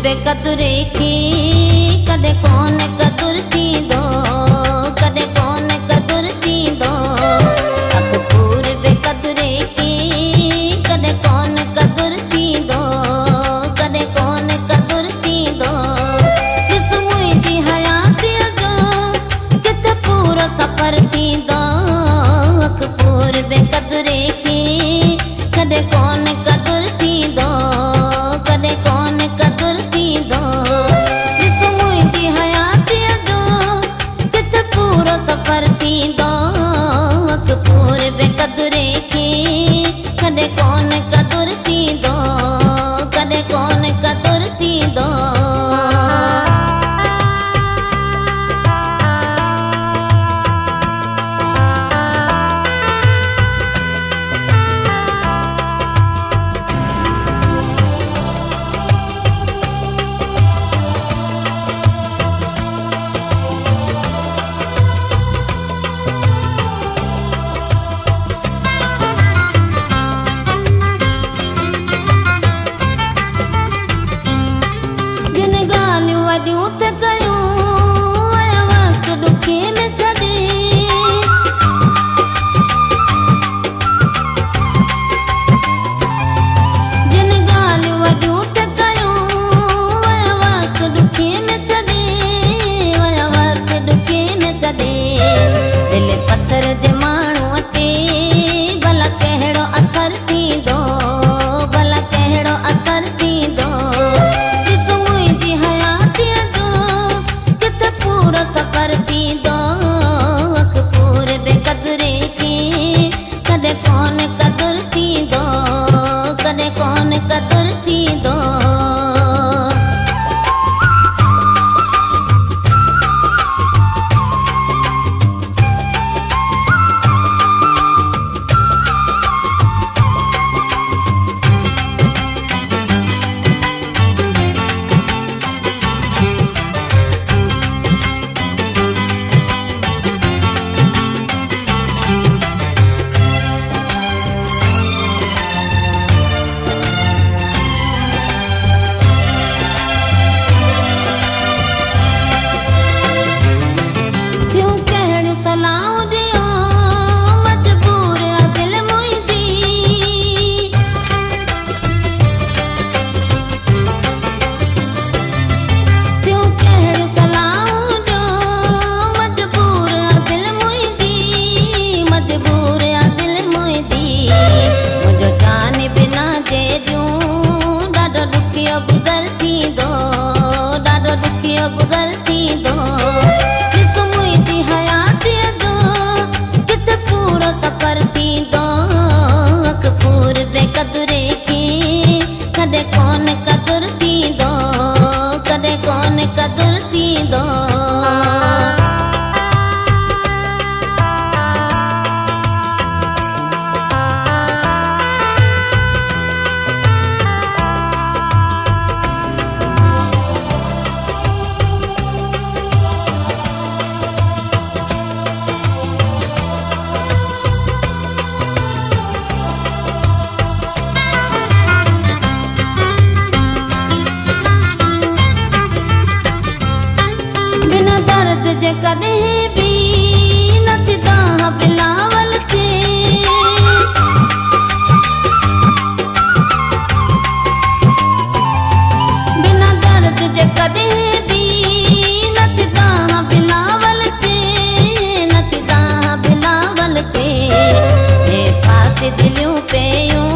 बेकदुरे की कदे कौन कदुर थी दो, कदे कौन कदुर थी दो। अकबूर बेकदुरे की कदे कौन कदुर थी दो, कदे कौन कदुर थी दो। जिस मुंहिंजी हयातीअ जो किथे पूरो सफ़र थी दो। अकबूर बेकदुरे की कदे कौन कदुर थी दो, कदे कौन कदुर थी दो। जिस मुंहिंजी हयातीअ जो किथे पूरो सफ़र थी दो। अकबूर बेकदुरे की कदे कौन कदुर थी दो, कदे कौन कदुर थी दो। वॾियूं त कयूं आया वक़्तु ॾुखे में छॾे। जिन ॻाल्हियूं वॾियूं त कयूं आया वक़्तु ॾुखे में छॾे, आया वक़्तु ॾुखे में छॾे। दिल पत्थर जे माण्हूअ ते भला कहिड़ो असर थींदो, भला कहिड़ो असर थींदो। सफ़र थी दो। अकबूर बेकदुरे की कदे कौन कदुर थी दो, कदे कौन कदुर थी दो। गुज़र थी दो, ॾाढो ॾुखियो गुज़र थी दो। ॾिस मुंहिंजी हयातीअ जो किथे पूरो सफ़र थी दो। अकबूर बेकदुरे की कदे कौन कदुर थी दो, कदे कौन कदुर थी दो। बिना दर्द जे कॾहिं बि नथी तव्हां बिलावल थे। बिना दर्द जे कॾहिं बि नथी तव्हां बिलावल थे, नथी तव्हां बिलावल थे। हे फासी दिलियूं पियूं